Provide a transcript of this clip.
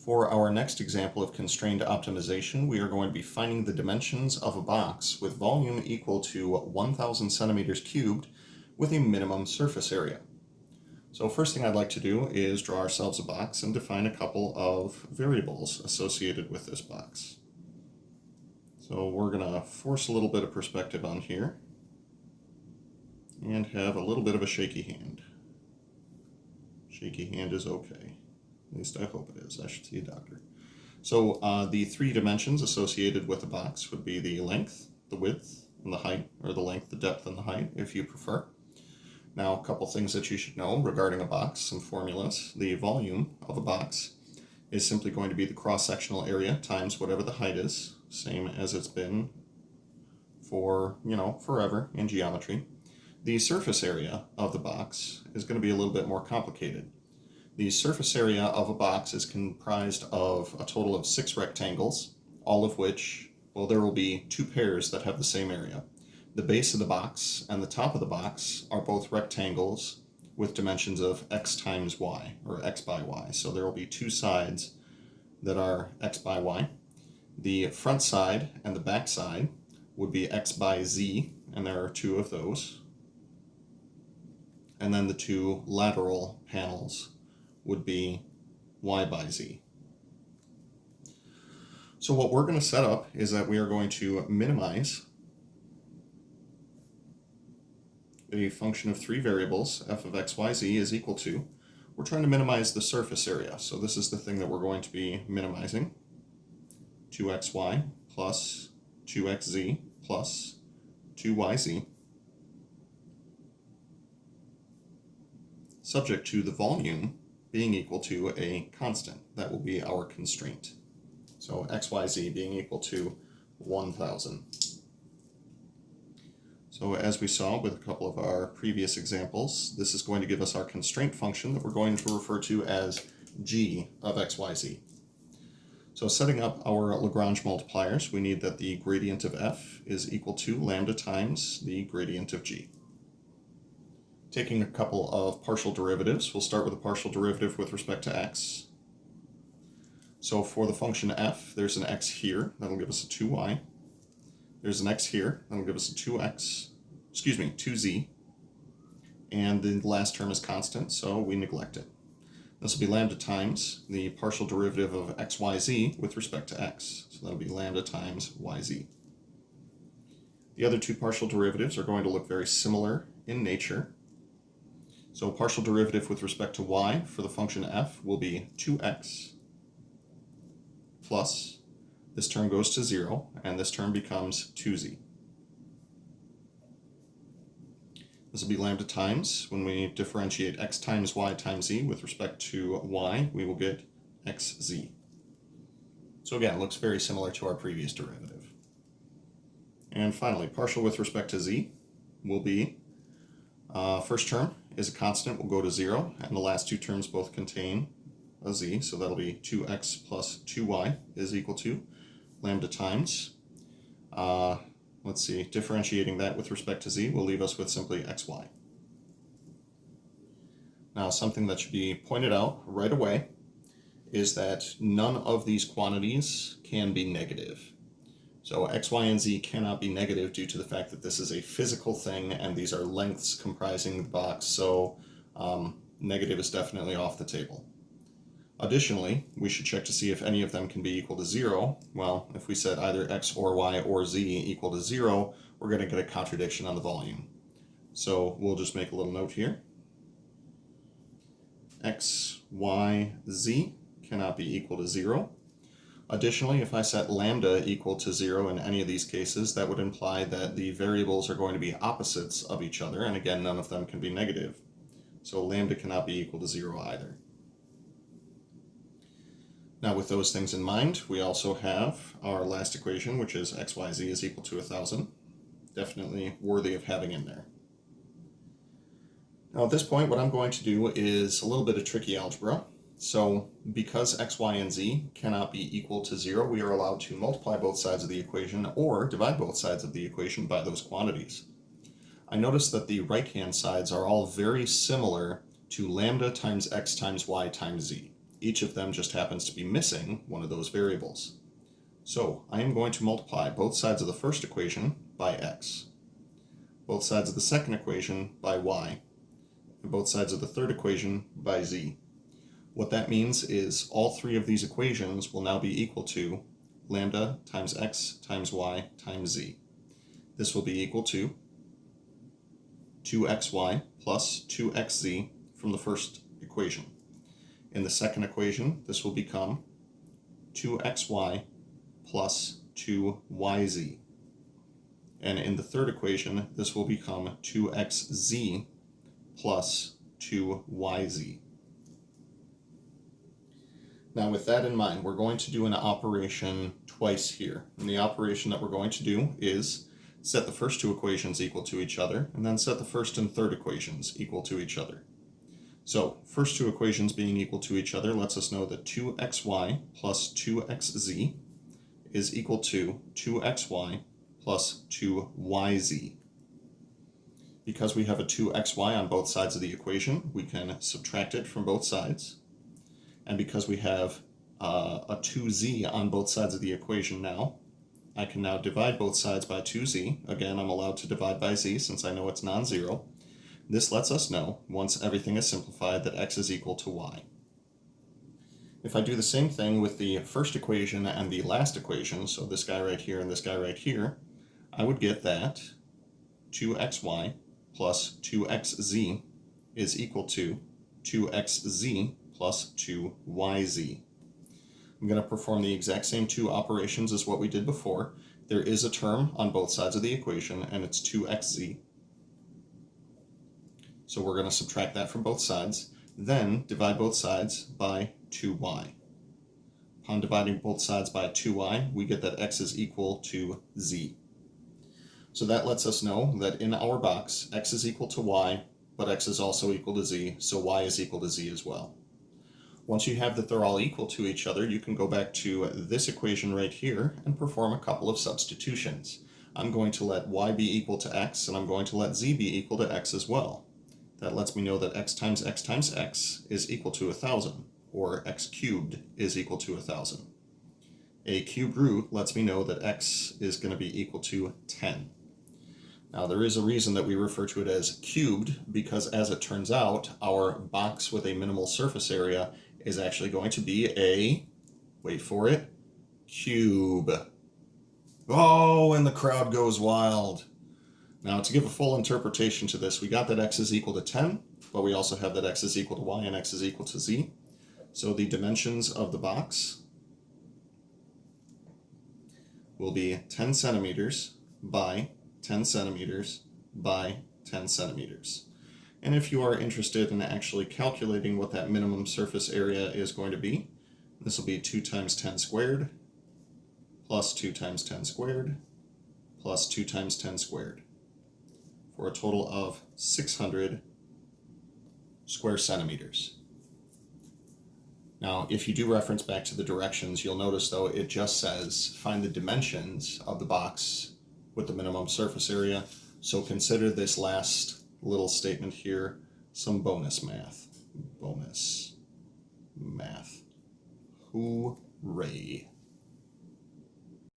For our next example of constrained optimization, we are going to be finding the dimensions of a box with volume equal to 1,000 centimeters cubed with a minimum surface area. So first thing I'd like to do is draw ourselves a box and define a couple of variables associated with this box. So we're going to force a little bit of perspective on here and have a little bit of a shaky hand. Shaky hand is okay. At least I hope it is. I should see a doctor. So the three dimensions associated with the box would be the length, the width, and the height, or the length, the depth, and the height, if you prefer. Now, a couple things that you should know regarding a box and formulas. The volume of a box is simply going to be the cross-sectional area times whatever the height is, same as it's been for, forever in geometry. The surface area of the box is going to be a little bit more complicated. The surface area of a box is comprised of a total of 6 rectangles, all of which, well, there will be 2 pairs that have the same area. The base of the box and the top of the box are both rectangles with dimensions of x times y, or x by y. So there will be 2 sides that are x by y. The front side and the back side would be x by z, and there are 2 of those. And then the 2 lateral panels would be y by z. So what we're going to set up is that we are going to minimize a function of 3 variables, f of x, y, z is equal to, we're trying to minimize the surface area. So this is the thing that we're going to be minimizing, 2xy plus 2xz plus 2yz, subject to the volume being equal to a constant. That will be our constraint. So xyz being equal to 1,000. So as we saw with a couple of our previous examples, this is going to give us our constraint function that we're going to refer to as g of xyz. So setting up our Lagrange multipliers, we need that the gradient of f is equal to lambda times the gradient of g. Taking a couple of partial derivatives, we'll start with a partial derivative with respect to x. So for the function f, there's an x here, that'll give us a 2y. There's an x here, that'll give us a 2z. And the last term is constant, so we neglect it. This will be lambda times the partial derivative of xyz with respect to x. So that'll be lambda times yz. The other 2 partial derivatives are going to look very similar in nature. So partial derivative with respect to y for the function f will be 2x plus, this term goes to 0, and this term becomes 2z. This will be lambda times, when we differentiate x times y times z with respect to y, we will get xz. So again, it looks very similar to our previous derivative. And finally, partial with respect to z will be, first term is a constant, will go to 0, and the last 2 terms both contain a z, so that'll be 2x plus 2y is equal to lambda times, differentiating that with respect to z will leave us with simply xy. Now, something that should be pointed out right away is that none of these quantities can be negative. So x, y, and z cannot be negative due to the fact that this is a physical thing and these are lengths comprising the box, so negative is definitely off the table. Additionally, we should check to see if any of them can be equal to 0. Well, if we set either x or y or z equal to 0, we're going to get a contradiction on the volume. So we'll just make a little note here. X, y, z cannot be equal to 0. Additionally, if I set lambda equal to 0 in any of these cases, that would imply that the variables are going to be opposites of each other, and again, none of them can be negative. So lambda cannot be equal to 0 either. Now, with those things in mind, we also have our last equation, which is xyz is equal to 1,000. Definitely worthy of having in there. Now, at this point, what I'm going to do is a little bit of tricky algebra. So because x, y, and z cannot be equal to 0, we are allowed to multiply both sides of the equation or divide both sides of the equation by those quantities. I notice that the right-hand sides are all very similar to lambda times x times y times z. Each of them just happens to be missing one of those variables. So I am going to multiply both sides of the first equation by x, both sides of the second equation by y, and both sides of the third equation by z. What that means is all three of these equations will now be equal to lambda times x times y times z. This will be equal to 2xy plus 2xz from the first equation. In the second equation, this will become 2xy plus 2yz. And in the third equation, this will become 2xz plus 2yz. Now with that in mind, we're going to do an operation twice here. And the operation that we're going to do is set the first two equations equal to each other, and then set the first and third equations equal to each other. So, first two equations being equal to each other lets us know that 2xy plus 2xz is equal to 2xy plus 2yz. Because we have a 2xy on both sides of the equation, we can subtract it from both sides. And because we have a 2z on both sides of the equation now, I can now divide both sides by 2z. Again, I'm allowed to divide by z since I know it's non-zero. This lets us know, once everything is simplified, that x is equal to y. If I do the same thing with the first equation and the last equation, so this guy right here and this guy right here, I would get that 2xy plus 2xz is equal to 2xz plus 2yz. I'm going to perform the exact same two operations as what we did before. There is a term on both sides of the equation, and it's 2xz. So we're going to subtract that from both sides, then divide both sides by 2y. Upon dividing both sides by 2y, we get that x is equal to z. So that lets us know that in our box, x is equal to y, but x is also equal to z, so y is equal to z as well. Once you have that they're all equal to each other, you can go back to this equation right here and perform a couple of substitutions. I'm going to let y be equal to x, and I'm going to let z be equal to x as well. That lets me know that x times x is equal to 1,000, or x cubed is equal to 1,000. A cube root lets me know that x is going to be equal to 10. Now there is a reason that we refer to it as cubed, because as it turns out, our box with a minimal surface area is actually going to be a, wait for it, cube. Oh, and the crowd goes wild. Now to give a full interpretation to this, we got that x is equal to 10, but we also have that x is equal to y and x is equal to z. So the dimensions of the box will be 10 centimeters by 10 centimeters by 10 centimeters. And if you are interested in actually calculating what that minimum surface area is going to be, this will be 2 times 10 squared plus 2 times 10 squared plus 2 times 10 squared for a total of 600 square centimeters. Now, if you do reference back to the directions, you'll notice though it just says find the dimensions of the box with the minimum surface area. So consider this last little statement here some bonus math. Bonus math. Hooray.